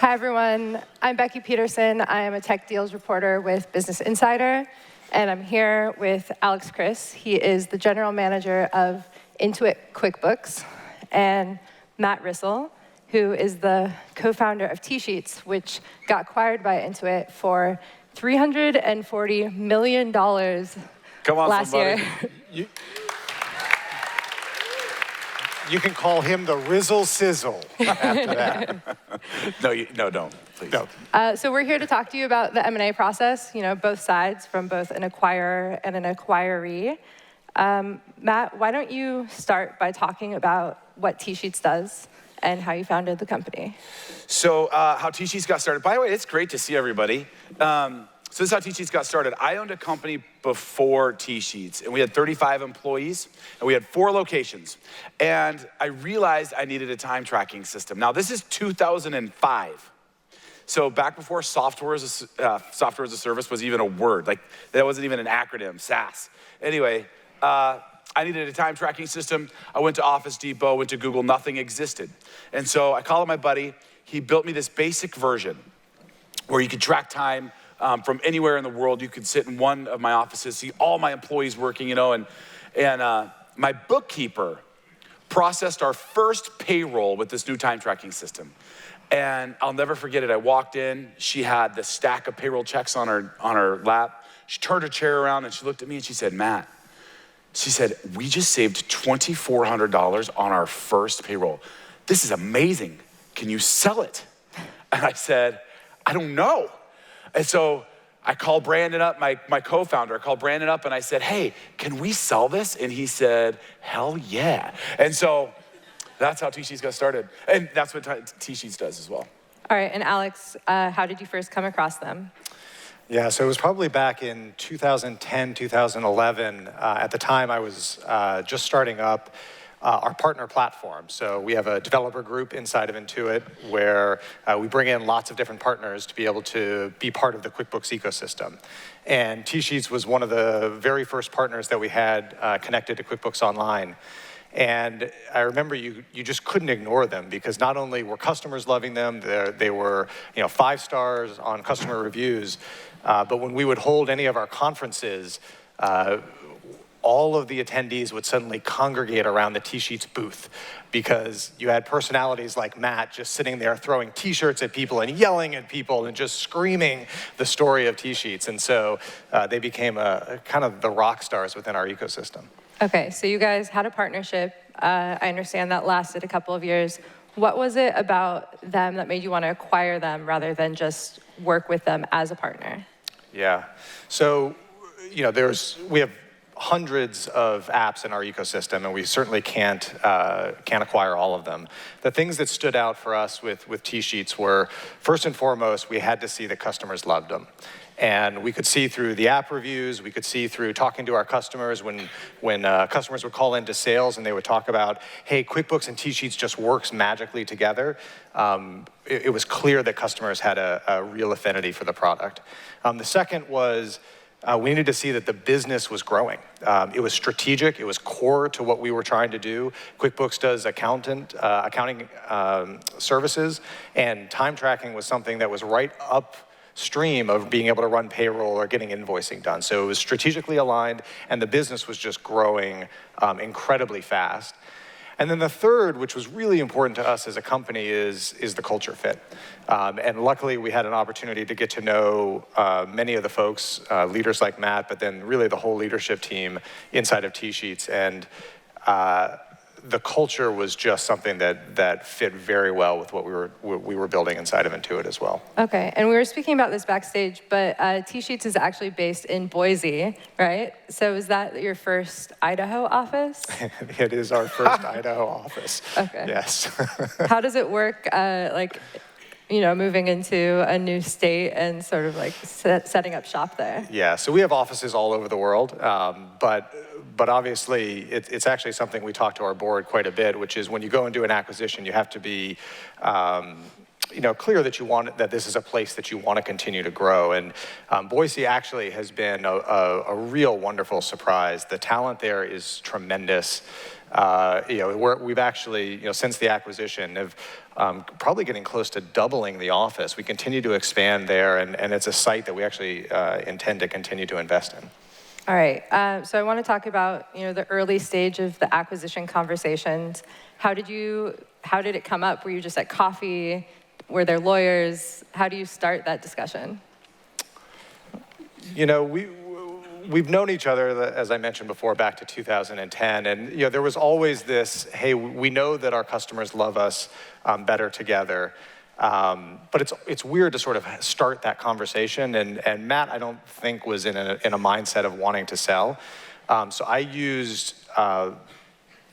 Hi, everyone. I'm Becky Peterson. I am a tech deals reporter with Business Insider, and I'm here with Alex Chris. He is the general manager of Intuit QuickBooks, and Matt Rissell, who is the co-founder of TSheets, which got acquired by Intuit for $340 million last year. You can call him the Rissell Sizzle after that. No, don't, please. No. So we're here to talk to you about the M&A process, both sides, from both an acquirer and an acquiree. Matt, why don't you start by talking about what TSheets does and how you founded the company? So how TSheets got started. By the way, it's great to see everybody. So this is how TSheets got started. I owned a company before TSheets, and we had 35 employees, and we had 4 locations. And I realized I needed a time tracking system. Now, this is 2005. So back before software as a service was even a word. Like, that wasn't even an acronym, SaaS. Anyway, I needed a time tracking system. I went to Office Depot, went to Google, nothing existed. And so I called up my buddy. He built me this basic version where you could track time from anywhere in the world. You could sit in one of my offices, see all my employees working, and my bookkeeper processed our first payroll with this new time tracking system. And I'll never forget it. I walked in, she had the stack of payroll checks on her lap. She turned her chair around and she looked at me and she said, Matt, she said, we just saved $2,400 on our first payroll. This is amazing. Can you sell it? And I said, I don't know. And so I called Brandon up, my co-founder. I called Brandon up and I said, hey, can we sell this? And he said, hell yeah. And so that's how TSheets got started. And that's what TSheets does as well. All right, and Alex, how did you first come across them? Yeah, so it was probably back in 2010, 2011. At the time, I was just starting up our partner platform. So we have a developer group inside of Intuit where we bring in lots of different partners to be able to be part of the QuickBooks ecosystem. And TSheets was one of the very first partners that we had connected to QuickBooks Online. And I remember you just couldn't ignore them because not only were customers loving them, they were 5 stars on customer reviews, but when we would hold any of our conferences, all of the attendees would suddenly congregate around the TSheets booth because you had personalities like Matt just sitting there throwing t-shirts at people and yelling at people and just screaming the story of TSheets. And so they became a kind of the rock stars within our ecosystem. Okay, so you guys had a partnership. I understand that lasted a couple of years. What was it about them that made you want to acquire them rather than just work with them as a partner? Yeah, so we have hundreds of apps in our ecosystem, and we certainly can't acquire all of them. The things that stood out for us with TSheets were, first and foremost, we had to see that customers loved them. And we could see through the app reviews, we could see through talking to our customers when customers would call into sales and they would talk about, hey, QuickBooks and TSheets just works magically together. It was clear that customers had a real affinity for the product. The second was, we needed to see that the business was growing. It was strategic, it was core to what we were trying to do. QuickBooks does accounting services, and time tracking was something that was right upstream of being able to run payroll or getting invoicing done. So it was strategically aligned, and the business was just growing incredibly fast. And then the third, which was really important to us as a company, is the culture fit. And luckily, we had an opportunity to get to know many of the folks, leaders like Matt, but then really the whole leadership team inside of TSheets. And the culture was just something that fit very well with what we were building inside of Intuit as well. Okay, and we were speaking about this backstage, but TSheets is actually based in Boise, right? So is that your first Idaho office? It is our first Idaho office. Okay. Yes. How does it work, moving into a new state and sort of like setting up shop there? Yeah, so we have offices all over the world, but obviously it's actually something we talk to our board quite a bit, which is when you go and do an acquisition, you have to be clear that this is a place that you want to continue to grow. And Boise actually has been a real wonderful surprise. The talent there is tremendous. We've actually, since the acquisition, have probably getting close to doubling the office. We continue to expand there, and it's a site that we actually intend to continue to invest in. All right, so I want to talk about the early stage of the acquisition conversations. How did it come up? Were you just at coffee? Were there lawyers? How do you start that discussion? We've known each other, as I mentioned before, back to 2010, and there was always this, hey, we know that our customers love us better together, but it's weird to sort of start that conversation, and Matt, I don't think, was in a mindset of wanting to sell, so I used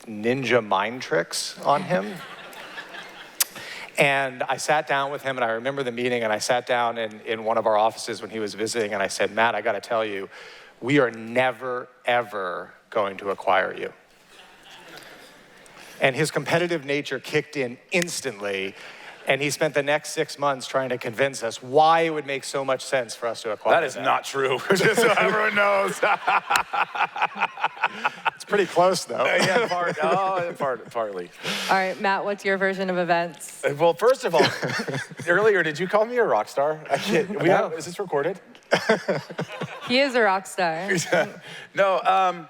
ninja mind tricks on him. And I sat down with him, and I remember the meeting, and I sat down in one of our offices when he was visiting, and I said, Matt, I got to tell you, we are never, ever going to acquire you. And his competitive nature kicked in instantly, and he spent the next 6 months trying to convince us why it would make so much sense for us to acquire That is not true, just so everyone knows. It's pretty close, though. Yeah, partly. All right, Matt, what's your version of events? Well, first of all, earlier, did you call me a rock star? I can't. Is this recorded? He is a rock star. No,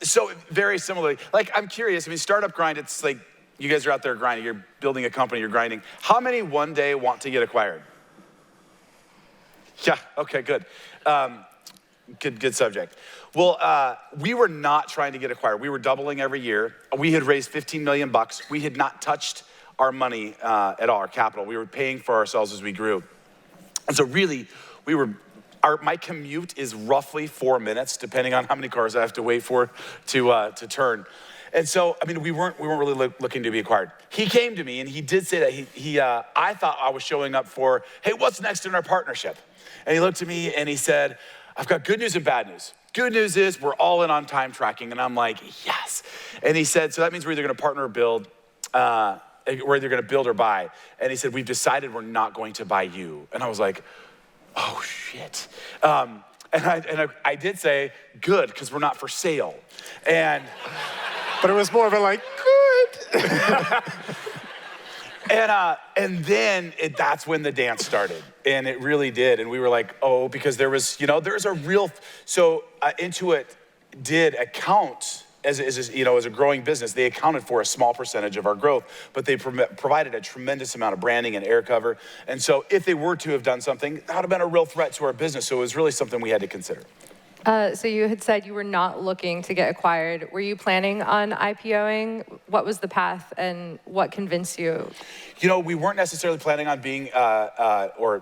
so very similarly. Like, I'm curious, startup grind, it's like, you guys are out there grinding, you're building a company, you're grinding. How many one day want to get acquired? Yeah, okay, good. Good subject. Well, we were not trying to get acquired. We were doubling every year. We had raised 15 million bucks. We had not touched our money at all, our capital. We were paying for ourselves as we grew. And so really, my commute is roughly 4 minutes, depending on how many cars I have to wait for to turn. And so, we weren't really looking to be acquired. He came to me, and he did say that I thought I was showing up for, hey, what's next in our partnership? And he looked at me, and he said, I've got good news and bad news. Good news is we're all in on time tracking. And I'm like, yes. And he said, so that means we're either going to partner or build, we're either going to build or buy. And he said, we've decided we're not going to buy you. And I was like, oh, shit. And I did say, good, because we're not for sale. But it was more of a like, good. And then that's when the dance started, and it really did. And we were like, oh, because there's a real, so Intuit did account as a growing business. They accounted for a small percentage of our growth, but they provided a tremendous amount of branding and air cover. And so if they were to have done something, that would have been a real threat to our business. So it was really something we had to consider. So you had said you were not looking to get acquired. Were you planning on IPOing? What was the path, and what convinced you? We weren't necessarily planning on being or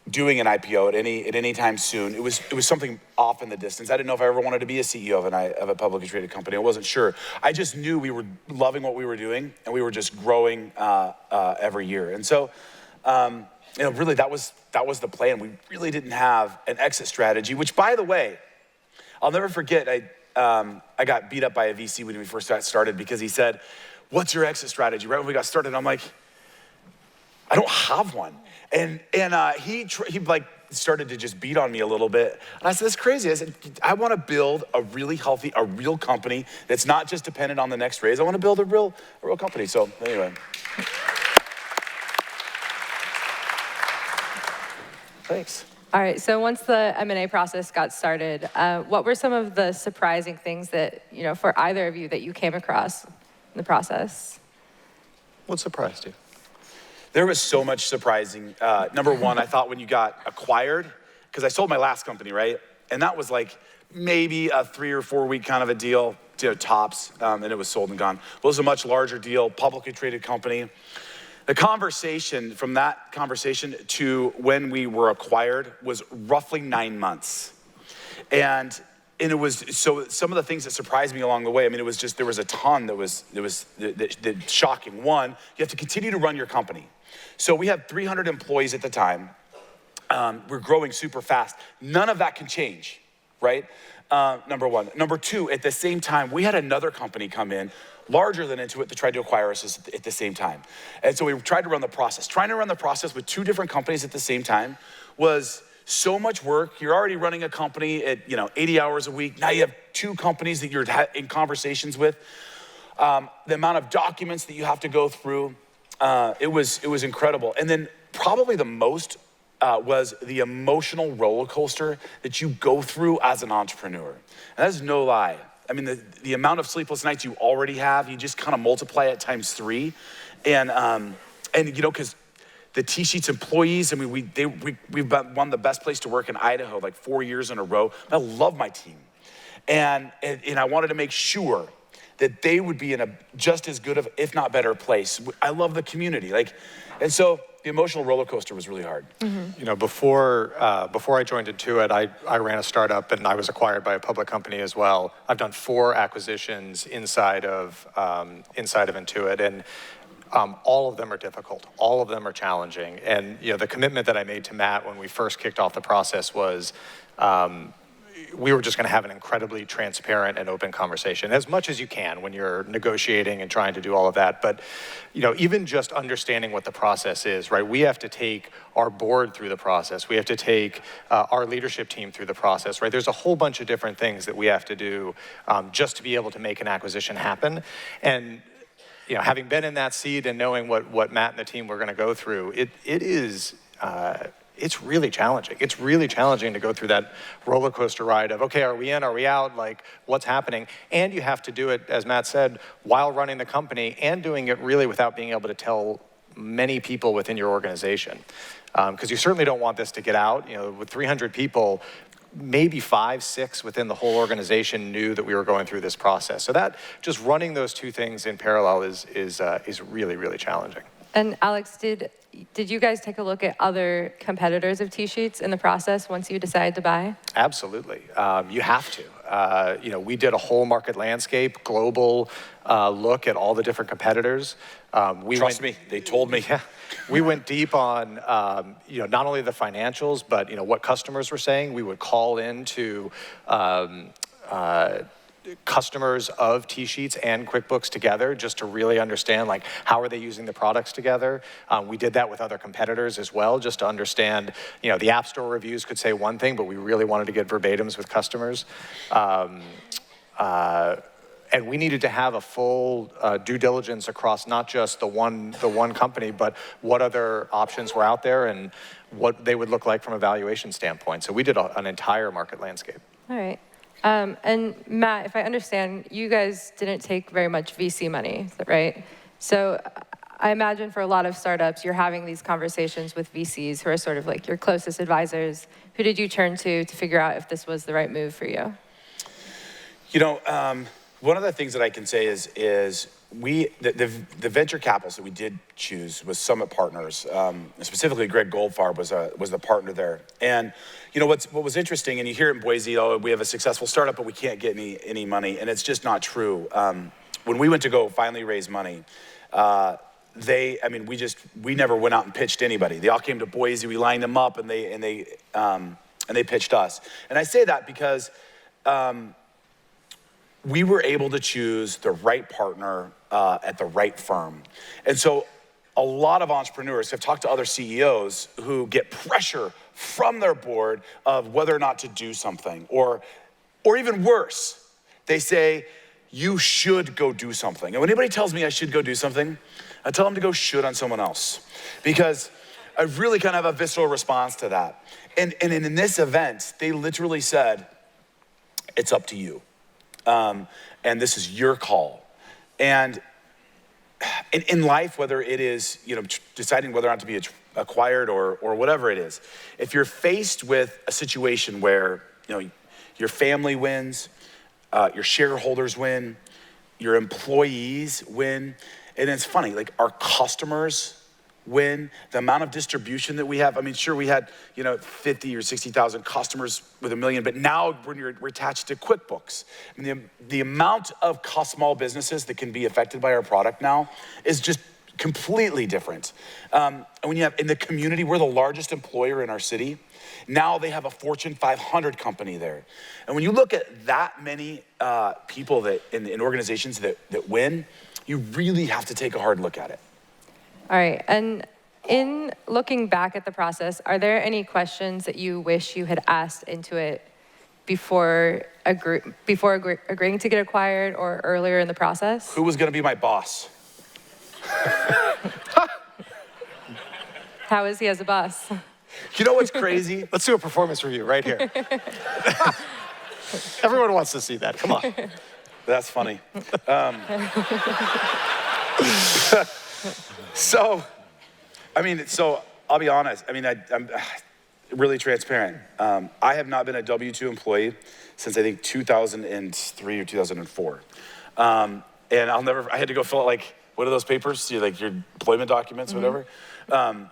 doing an IPO at any time soon. It was something off in the distance. I didn't know if I ever wanted to be a CEO of a publicly traded company. I wasn't sure. I just knew we were loving what we were doing, and we were just growing every year. And so, really, that was the plan. We really didn't have an exit strategy, which, by the way, I'll never forget. I got beat up by a VC when we first got started because he said, "What's your exit strategy?" Right when we got started, I'm like, "I don't have one." And he started to just beat on me a little bit. And I said, "That's crazy." I said, "I want to build a really healthy, a real company that's not just dependent on the next raise. I want to build a real company." So anyway. Thanks. All right, so once the M&A process got started, what were some of the surprising things that, for either of you that you came across in the process? What surprised you? There was so much surprising. Number one, I thought when you got acquired, because I sold my last company, right? And that was like maybe a 3 or 4 week kind of a deal, tops, and it was sold and gone. Well, it was a much larger deal, publicly traded company. The conversation, from that conversation to when we were acquired, was roughly 9 months. And it was, so some of the things that surprised me along the way, it was just, there was a ton that was shocking. One, you have to continue to run your company. So we had 300 employees at the time. We're growing super fast. None of that can change, right? Number one. Number two, at the same time, we had another company come in, larger than Intuit, that tried to acquire us at the same time. And so we tried to run the process. Trying to run the process with 2 different companies at the same time was so much work. You're already running a company at 80 hours a week. Now you have 2 companies that you're in conversations with. the amount of documents that you have to go through, it was incredible. And then probably the most was the emotional roller coaster that you go through as an entrepreneur. And that's no lie. I mean, the amount of sleepless nights you already have, you just kind of multiply it times 3. And you know, because the TSheets employees, I mean, we've won the best place to work in Idaho like 4 years in a row. I love my team. And I wanted to make sure that they would be in a just as good of, if not better place. I love the community. And so the emotional roller coaster was really hard. You know, before I joined Intuit, I ran a startup and I was acquired by a public company as well. I've done 4 acquisitions inside of Intuit, and all of them are difficult. All of them are challenging. And you know, the commitment that I made to Matt when we first kicked off the process was we were just going to have an incredibly transparent and open conversation, as much as you can when you're negotiating and trying to do all of that. But you know, even just understanding what the process is, right? We have to take our board through the process. We have to take our leadership team through the process, right? There's a whole bunch of different things that we have to do just to be able to make an acquisition happen. And you know, having been in that seat and knowing what Matt and the team were going to go through, it is. It's really challenging. It's really challenging to go through that roller coaster ride of, okay, are we in, are we out, like what's happening? And you have to do it, as Matt said, while running the company and doing it really without being able to tell many people within your organization. Because you certainly don't want this to get out. You know, with 300 people, maybe 5, 6 within the whole organization knew that we were going through this process. So that, just running those 2 things in parallel is really, really challenging. And Alex, did you guys take a look at other competitors of TSheets in the process once you decided to buy? Absolutely. You have to. You know, we did a whole market landscape, global look at all the different competitors. Trust me, they told me. Yeah, we went deep on, you know, not only the financials, but, you know, what customers were saying. We would call into customers of TSheets and QuickBooks together just to really understand, like, how are they using the products together. We did that with other competitors as well, just to understand, you know, the App Store reviews could say one thing, but we really wanted to get verbatims with customers. And we needed to have a full due diligence across not just the one company, but what other options were out there and what they would look like from a valuation standpoint. So we did an entire market landscape. All right. And Matt, if I understand, you guys didn't take very much VC money, is that right? So I imagine for a lot of startups, you're having these conversations with VCs who are sort of like your closest advisors. Who did you turn to figure out if this was the right move for you? You know, one of the things that I can say is the venture capitalists that we did choose was Summit Partners. Specifically, Greg Goldfarb was the partner there. And you know what was interesting, and you hear it in Boise, oh, we have a successful startup, but we can't get any money, and it's just not true. When we went to go finally raise money, we never went out and pitched anybody. They all came to Boise, we lined them up, and they pitched us. And I say that because we were able to choose the right partner at the right firm. And so a lot of entrepreneurs have talked to other CEOs who get pressure from their board of whether or not to do something, or even worse, they say, you should go do something. And when anybody tells me I should go do something, I tell them to go should on someone else, because I really kind of have a visceral response to that. And in this event, they literally said, it's up to you. And this is your call. And in life, whether it is, you know, deciding whether or not to be acquired or whatever it is, if you're faced with a situation where, you know, your family wins, your shareholders win, your employees win, and it's funny, like our customers win, the amount of distribution that we have. I mean, sure, we had, you know, 50 or 60,000 customers with $1 million, but now we're attached to QuickBooks. I mean, the amount of small businesses that can be affected by our product now is just completely different. And when you have, in the community, we're the largest employer in our city. Now they have a Fortune 500 company there. And when you look at that many people that in organizations that win, you really have to take a hard look at it. All right, and in looking back at the process, are there any questions that you wish you had asked Intuit before agreeing to get acquired or earlier in the process? Who was gonna be my boss? How is he as a boss? You know what's crazy? Let's do a performance review right here. Everyone wants to see that. Come on. That's funny. So I'll be honest. I mean, I'm really transparent. I have not been a W-2 employee since I think 2003 or 2004. And I had to go fill out like, what are those papers? Your employment documents, whatever. The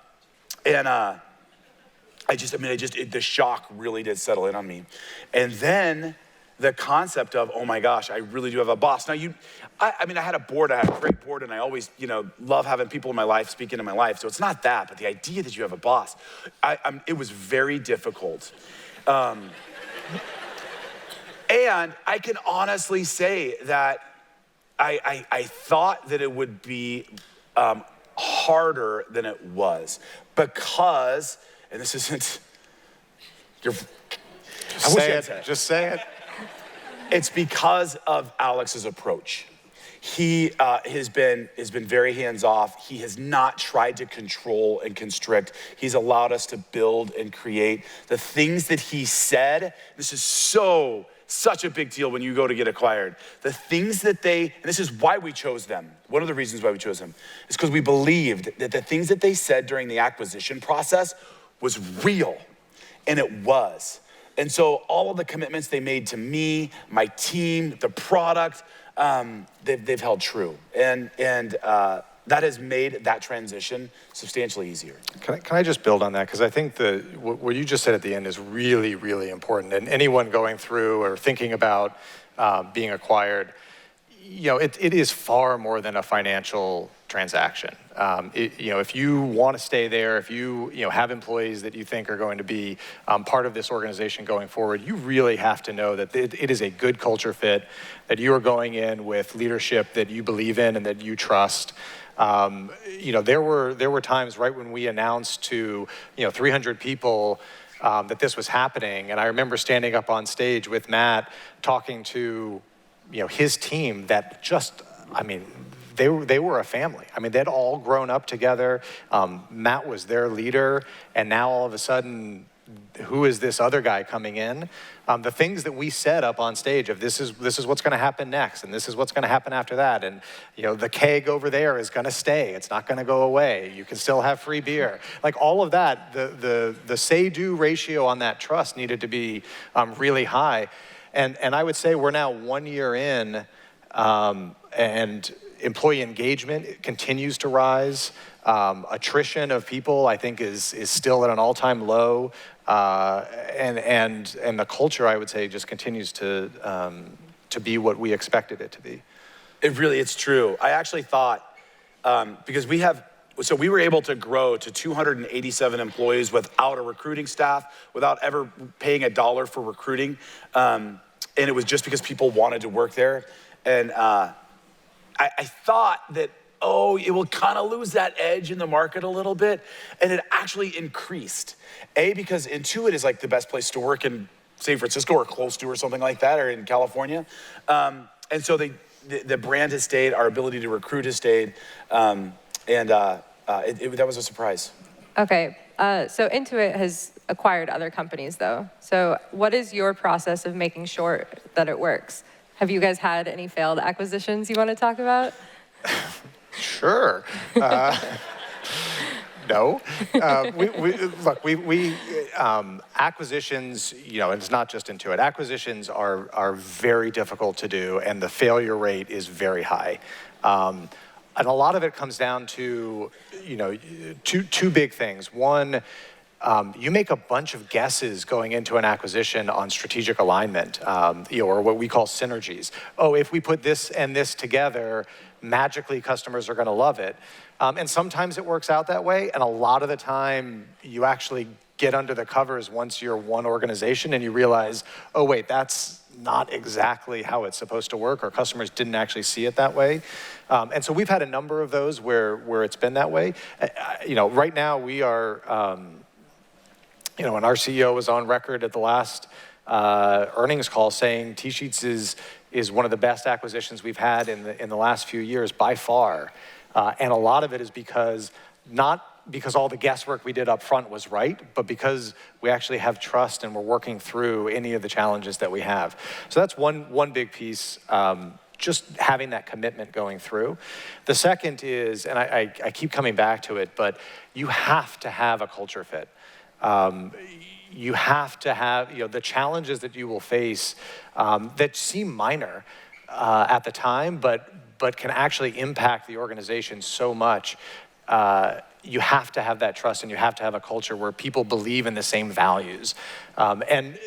shock really did settle in on me. And then the concept of, oh my gosh, I really do have a boss. Now I had a board, I had a great board, and I always, love having people in my life speak into my life. So it's not that, but the idea that you have a boss, it was very difficult. And I can honestly say that I thought that it would be harder than it was because, and this isn't, Just say it. It's because of Alex's approach. He has been very hands-off. He has not tried to control and constrict. He's allowed us to build and create. The things that he said, this is such a big deal when you go to get acquired. The things that and this is why we chose them. One of the reasons why we chose them is because we believed that the things that they said during the acquisition process was real, and it was. And so all of the commitments they made to me, my team, the product, they've held true. And that has made that transition substantially easier. Can I just build on that? Because I think what you just said at the end is really, really important. And anyone going through or thinking about being acquired, it is far more than a financial transaction. If you want to stay there, if you have employees that you think are going to be part of this organization going forward, you really have to know that it is a good culture fit, that you are going in with leadership that you believe in and that you trust. There were times right when we announced to 300 people that this was happening, and I remember standing up on stage with Matt talking to his team that they were a family. They'd all grown up together. Matt was their leader, and now all of a sudden, who is this other guy coming in? The things that we said up on stage of this is what's going to happen next, and this is what's going to happen after that, and the keg over there is going to stay. It's not going to go away. You can still have free beer. Like all of that, the say-do ratio on that trust needed to be really high, and I would say we're now 1 year in, and employee engagement continues to rise. Attrition of people, I think, is still at an all-time low, and the culture, I would say, just continues to be what we expected it to be. It's true. I actually thought because we were able to grow to 287 employees without a recruiting staff, without ever paying $1 for recruiting, and it was just because people wanted to work there, and I thought that, it will kind of lose that edge in the market a little bit. And it actually increased. Because Intuit is like the best place to work in San Francisco or close to or something like that, or in California. And so the brand has stayed, our ability to recruit has stayed. That was a surprise. Okay, so Intuit has acquired other companies though. So what is your process of making sure that it works? Have you guys had any failed acquisitions you want to talk about? Sure. No. Acquisitions, and it's not just Intuit. Acquisitions are very difficult to do, and the failure rate is very high. And a lot of it comes down to, two big things. One, you make a bunch of guesses going into an acquisition on strategic alignment, or what we call synergies. If we put this and this together, magically customers are going to love it. And sometimes it works out that way, and a lot of the time you actually get under the covers once you're one organization and you realize, wait, that's not exactly how it's supposed to work, or customers didn't actually see it that way. And so we've had a number of those where it's been that way. Right now we are, and our CEO was on record at the last earnings call saying TSheets is one of the best acquisitions we've had in the last few years by far. And a lot of it is not because all the guesswork we did up front was right, but because we actually have trust and we're working through any of the challenges that we have. So that's one big piece, just having that commitment going through. The second is, and I keep coming back to it, but you have to have a culture fit. You have to have, the challenges that you will face that seem minor at the time, but can actually impact the organization so much. You have to have that trust, and you have to have a culture where people believe in the same values. And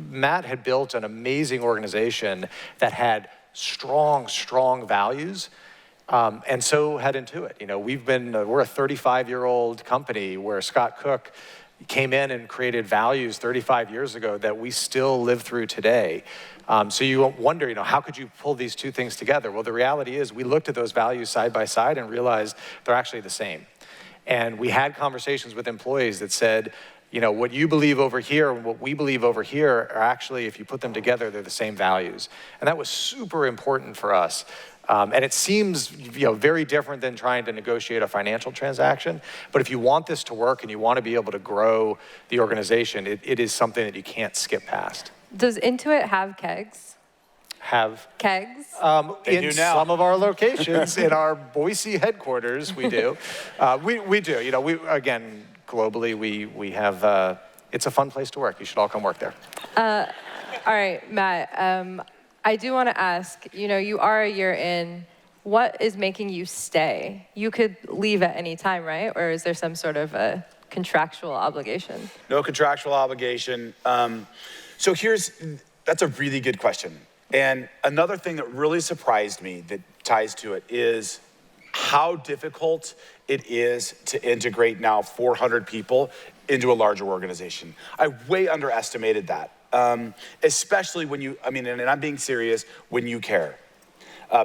Matt had built an amazing organization that had strong values, and so had Intuit. We're a 35-year-old company where Scott Cook came in and created values 35 years ago that we still live through today. So you wonder, how could you pull these two things together? Well, the reality is we looked at those values side by side and realized they're actually the same. And we had conversations with employees that said, what you believe over here and what we believe over here are actually, if you put them together, they're the same values. And that was super important for us. And it seems very different than trying to negotiate a financial transaction. But if you want this to work and you want to be able to grow the organization, it is something that you can't skip past. Does Intuit have kegs? Have kegs? They in do now. Some of our locations, in our Boise headquarters, we do. We do. Again, globally, we have. It's a fun place to work. You should all come work there. All right, Matt. I do want to ask. You are a year in. What is making you stay? You could leave at any time, right? Or is there some sort of a contractual obligation? No contractual obligation. So that's a really good question. And another thing that really surprised me that ties to it is how difficult it is to integrate now 400 people into a larger organization. I way underestimated that, especially when and I'm being serious, when you care.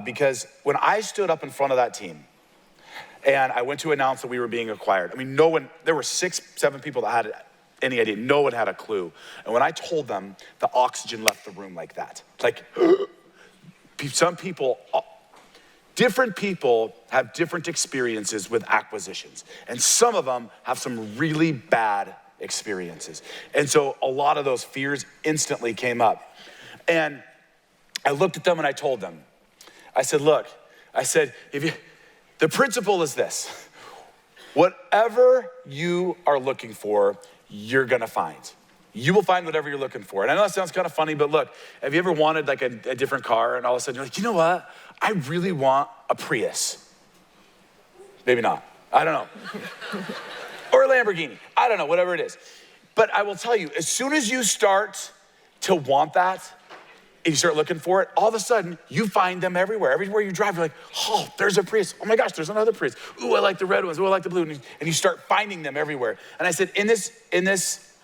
Because when I stood up in front of that team and I went to announce that we were being acquired, there were 6-7 people that had any idea. No one had a clue. And when I told them, the oxygen left the room like that. Like, different people have different experiences with acquisitions. And some of them have some really bad experiences. And so a lot of those fears instantly came up. And I looked at them and I told them, I said, look, the principle is this. Whatever you are looking for, you're gonna find. You will find whatever you're looking for. And I know that sounds kind of funny, but look, have you ever wanted like a different car and all of a sudden you're like, you know what? I really want a Prius. Maybe not, I don't know. Or a Lamborghini, I don't know, whatever it is. But I will tell you, as soon as you start to want that, and you start looking for it, all of a sudden, you find them everywhere. Everywhere you drive, you're like, oh, there's a Prius. Oh my gosh, there's another Prius. Ooh, I like the red ones. Ooh, I like the blue. And you start finding them everywhere. And I said, in this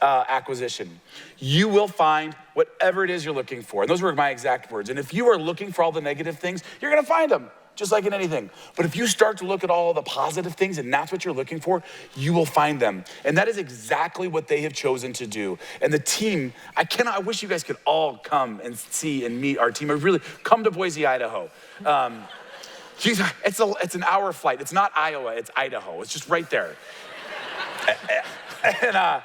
acquisition, you will find whatever it is you're looking for. And those were my exact words. And if you are looking for all the negative things, you're gonna find them, just like in anything. But if you start to look at all the positive things and that's what you're looking for, you will find them. And that is exactly what they have chosen to do. And the team, I wish you guys could all come and see and meet our team. Or really, come to Boise, Idaho. It's an hour flight. It's not Iowa, it's Idaho. It's just right there. And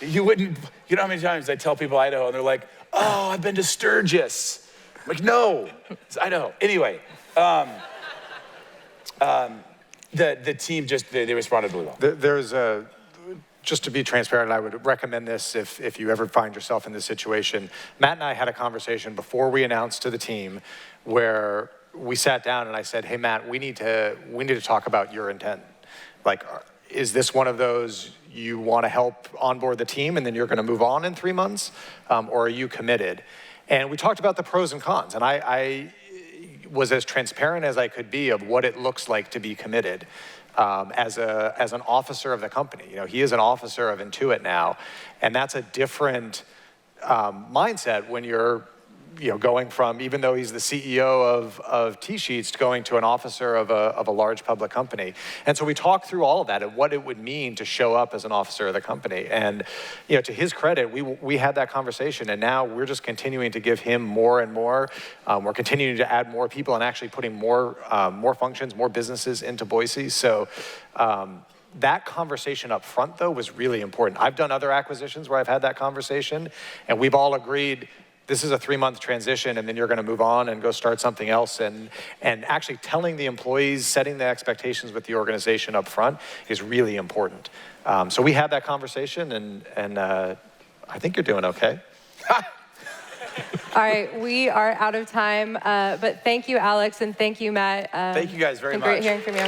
you know how many times I tell people Idaho and they're like, oh, I've been to Sturgis. I'm like, no, it's Idaho. Anyway, the team they responded really well. There's just to be transparent, I would recommend this if you ever find yourself in this situation. Matt and I had a conversation before we announced to the team where we sat down and I said, hey, Matt, we need to talk about your intent. Like, is this one of those you want to help onboard the team and then you're going to move on in 3 months? Or are you committed? And we talked about the pros and cons. And I was as transparent as I could be of what it looks like to be committed as an officer of the company. He is an officer of Intuit now. And that's a different mindset when you're going from, even though he's the CEO of TSheets, to going to an officer of a large public company. And so we talked through all of that and what it would mean to show up as an officer of the company. And to his credit, we had that conversation, and now we're just continuing to give him more and more. We're continuing to add more people and actually putting more functions, more businesses into Boise. So that conversation up front, though, was really important. I've done other acquisitions where I've had that conversation, and we've all agreed this is a 3-month transition, and then you're going to move on and go start something else. And actually telling the employees, setting the expectations with the organization up front is really important. So we had that conversation, and I think you're doing okay. All right, we are out of time, but thank you, Alex, and thank you, Matt. Thank you guys very much. Great hearing from you.